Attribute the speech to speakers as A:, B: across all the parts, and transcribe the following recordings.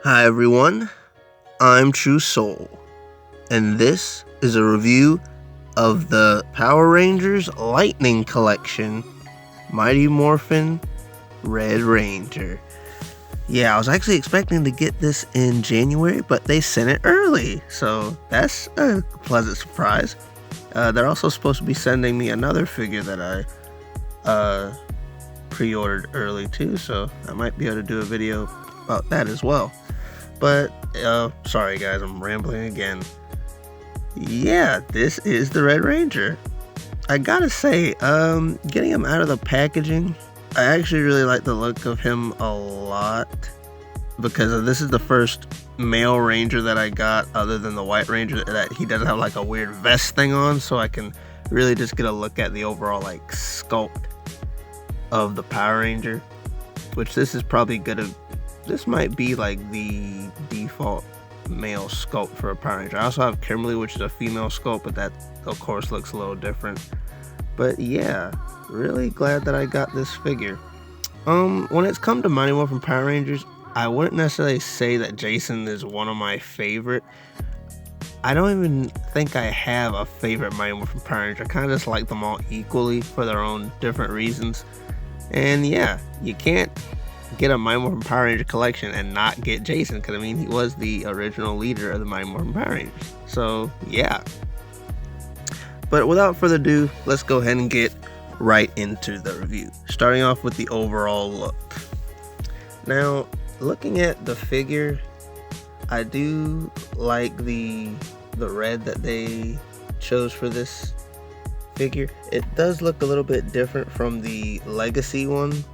A: Hi everyone, I'm True Soul, and this is a review of the Power Rangers Lightning Collection, Mighty Morphin Red Ranger. Yeah, I was actually expecting to get this in January, but they sent it early, so that's a pleasant surprise. They're also supposed to be sending me another figure that I pre-ordered early too, so I might be able to do a video about that as well. But, sorry guys, I'm rambling again. Yeah, this is the Red Ranger. I gotta say, getting him out of the packaging, I actually really like the look of him a lot. Because this is the first male Ranger that I got, other than the White Ranger, that he doesn't have like a weird vest thing on, so I can really just get a look at the overall like sculpt of the Power Ranger. Which this is probably gonna... This might be like the default male sculpt for a Power Ranger. I also have Kimberly, which is a female sculpt, but that of course looks a little different. But yeah, really glad that I got this figure. When it's come to Mighty Morphin Power Rangers, I wouldn't necessarily say that Jason is one of my favorite. I don't even think I have a favorite Mighty Morphin Power Ranger. I kind of just like them all equally for their own different reasons. And yeah, you can't get a Mighty Morphin Power Ranger collection and not get Jason, because I mean he was the original leader of the Mighty Morphin Power Rangers. So yeah. But without further ado, let's go ahead and get right into the review. Starting off with the overall look. Now, looking at the figure, I do like the red that they chose for this figure. It does look a little bit different from the Legacy one,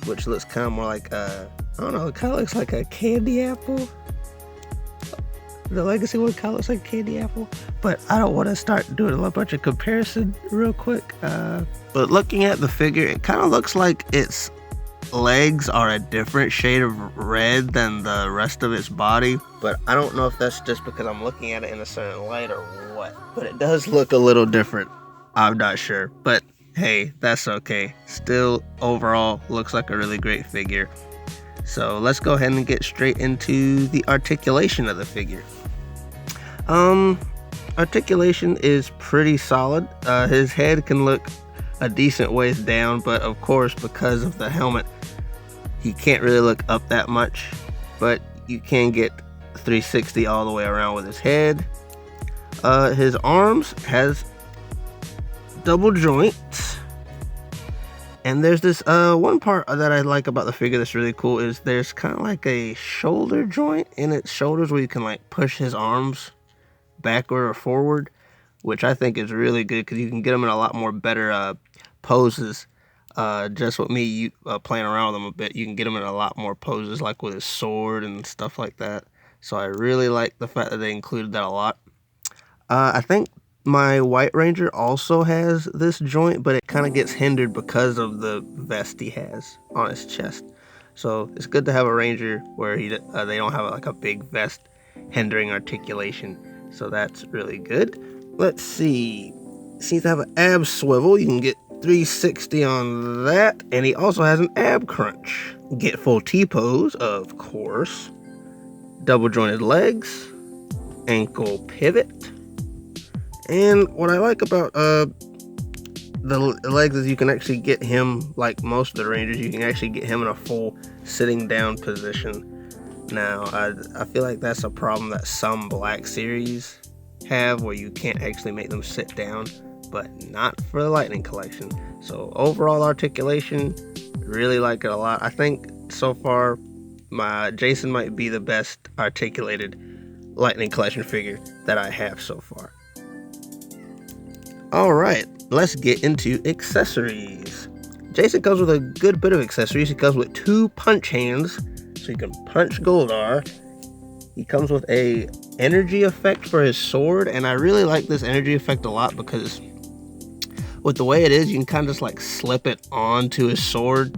A: which looks kind of more like I don't know, it kind of looks like a candy apple. The Legacy one kind of looks like a candy apple, but I don't want to start doing a bunch of comparison real quick. But looking at the figure, it kind of looks like its legs are a different shade of red than the rest of its body, but I don't know if that's just because I'm looking at it in a certain light or what, but it does look a little different. I'm not sure, but hey, that's okay. Still, overall, looks like a really great figure. So let's go ahead and get straight into the articulation of the figure. Articulation is pretty solid. His head can look a decent ways down, but of course, because of the helmet, he can't really look up that much. But you can get 360 all the way around with his head. His arms has double joints, and there's this one part that I like about the figure that's really cool is there's kind of like a shoulder joint in its shoulders where you can like push his arms backward or forward, which I think is really good because you can get him in a lot more better poses. Just with me playing around with him a bit, you can get him in a lot more poses, like with his sword and stuff like that. So I really like the fact that they included that a lot. I think my White Ranger also has this joint, but it kind of gets hindered because of the vest he has on his chest. So it's good to have a Ranger where they don't have like a big vest hindering articulation. So that's really good. Let's see. Seems to have an ab swivel. You can get 360 on that. And he also has an ab crunch. Get full T-pose, of course. Double jointed legs. Ankle pivot. And what I like about the legs is you can actually get him, like most of the Rangers, you can actually get him in a full sitting down position. Now, I feel like that's a problem that some Black Series have, where you can't actually make them sit down, but not for the Lightning Collection. So overall articulation, really like it a lot. I think so far my Jason might be the best articulated Lightning Collection figure that I have so far. Alright, let's get into accessories. Jason comes with a good bit of accessories. He comes with 2 punch hands, so you can punch Goldar. He comes with a energy effect for his sword, and I really like this energy effect a lot because with the way it is, you can kind of just like slip it onto his sword.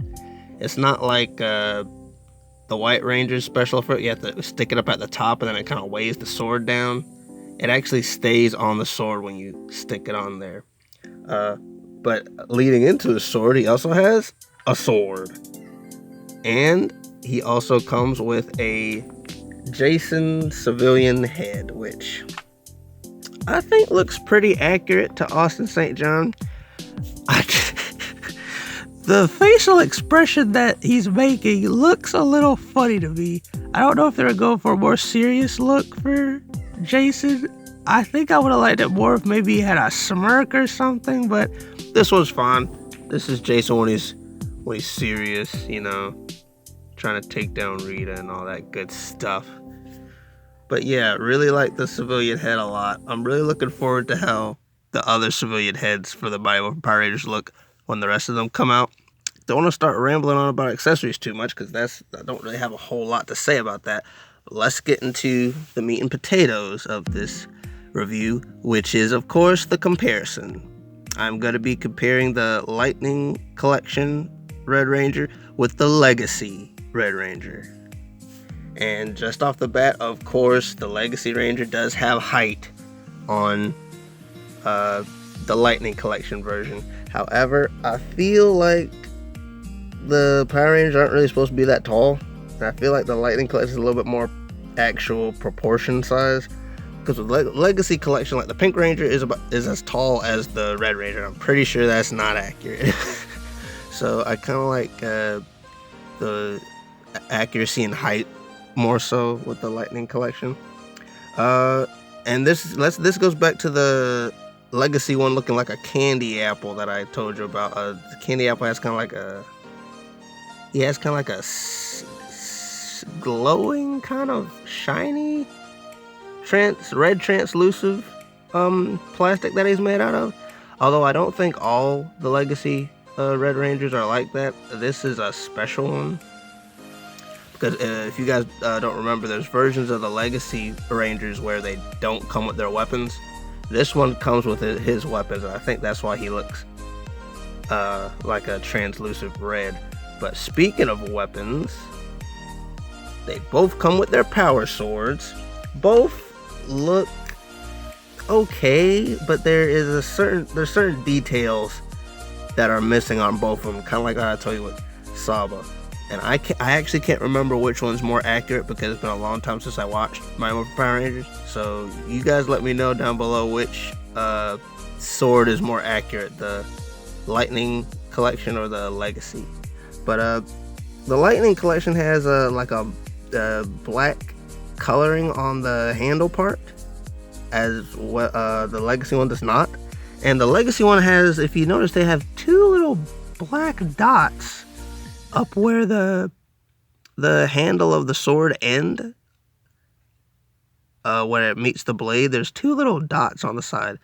A: It's not like the White Ranger's special effect. You have to stick it up at the top and then it kind of weighs the sword down. It actually stays on the sword when you stick it on there. But leading into his sword, he also has a sword. And he also comes with a Jason civilian head, which I think looks pretty accurate to Austin St. John. The facial expression that he's making looks a little funny to me. I don't know if they're going for a more serious look for Jason. I think I would have liked it more if maybe he had a smirk or something, but this was fun. This is Jason when he's serious, you know, trying to take down Rita and all that good stuff. But yeah, really like the civilian head a lot. I'm really looking forward to how the other civilian heads for the Mighty Morphin Power Rangers look when the rest of them come out. Don't want to start rambling on about accessories too much because I don't really have a whole lot to say about that. But let's get into the meat and potatoes of this review, which is, of course, the comparison. I'm going to be comparing the Lightning Collection Red Ranger with the Legacy Red Ranger. And just off the bat, of course, the Legacy Ranger does have height on the Lightning Collection version. However, I feel like the Power Rangers aren't really supposed to be that tall. And I feel like the Lightning Collection is a little bit more actual proportion size. Because with Legacy Collection, like the Pink Ranger is as tall as the Red Ranger. I'm pretty sure that's not accurate. So I kind of like the accuracy and height more so with the Lightning Collection. And this goes back to the Legacy one looking like a candy apple that I told you about. The candy apple has kind of like a glowing, kind of shiny, red translucent plastic that he's made out of. Although I don't think all the Legacy Red Rangers are like that. This is a special one. Because if you guys don't remember, there's versions of the Legacy Rangers where they don't come with their weapons. This one comes with his weapons, and I think that's why he looks like a translucent red. But speaking of weapons, they both come with their power swords. Both look okay, but there's certain details that are missing on both of them, kind of like I told you with Saba. And I actually can't remember which one's more accurate because it's been a long time since I watched Mighty Morphin Power Rangers. So you guys let me know down below which sword is more accurate, the Lightning Collection or the Legacy. But the Lightning Collection has like a black coloring on the handle part, as what the Legacy one does not. And the Legacy one has, if you notice, they have two little black dots up where the handle of the sword end, when it meets the blade. There's two little dots on the side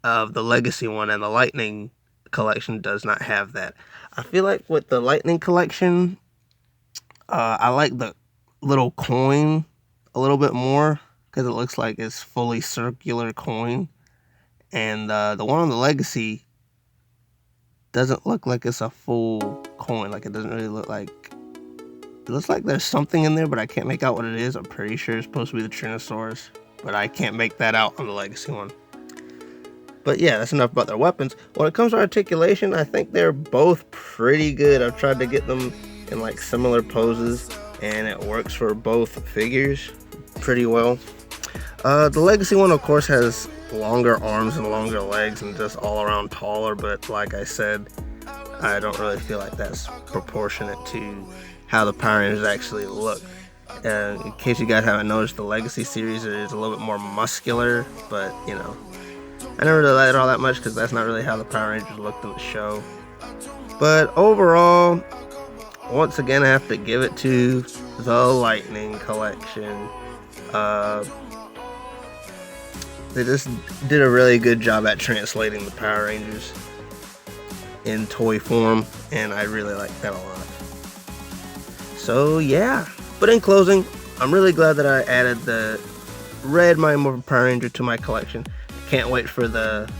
A: of the Legacy one, and the Lightning Collection does not have that. I feel like with the Lightning Collection, I like the little coin a little bit more because it looks like it's fully circular coin. And the one on the Legacy doesn't look like it's a full coin. Like, it doesn't really look like... It looks like there's something in there, but I can't make out what it is. I'm pretty sure it's supposed to be the Tyrannosaurus, but I can't make that out on the Legacy one. But yeah, that's enough about their weapons. When it comes to articulation, I think they're both pretty good. I've tried to get them in like similar poses, and it works for both figures pretty well. The Legacy one, of course, has longer arms and longer legs and just all around taller, but like I said, I don't really feel like that's proportionate to how the Power Rangers actually look. In case you guys haven't noticed, the Legacy series is a little bit more muscular, but you know, I never really liked it all that much because that's not really how the Power Rangers looked in the show. But overall, once again, I have to give it to the Lightning Collection. They just did a really good job at translating the Power Rangers in toy form, and I really like that a lot. So yeah, but in closing, I'm really glad that I added the red Mighty Morphin Power Ranger to my collection. Can't wait for the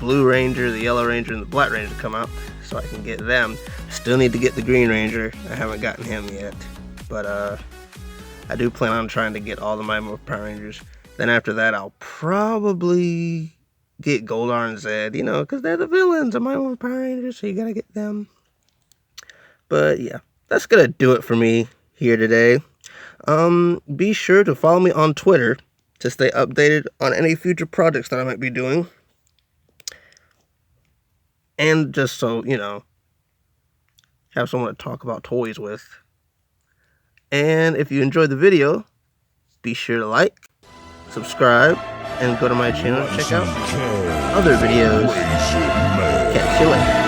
A: Blue Ranger, the Yellow Ranger, and the Black Ranger to come out so I can get them. Still need to get the Green Ranger. I haven't gotten him yet, but I do plan on trying to get all the Mighty Morphin Power Rangers. Then after that, I'll probably get Goldar and Zed, because they're the villains of Mighty Morphin Power Rangers, so you gotta get them. But yeah, that's gonna do it for me here today. Be sure to follow me on Twitter to stay updated on any future projects that I might be doing. And just so, have someone to talk about toys with. And if you enjoyed the video, be sure to like, subscribe, and go to my channel to check out other videos. Catch you later.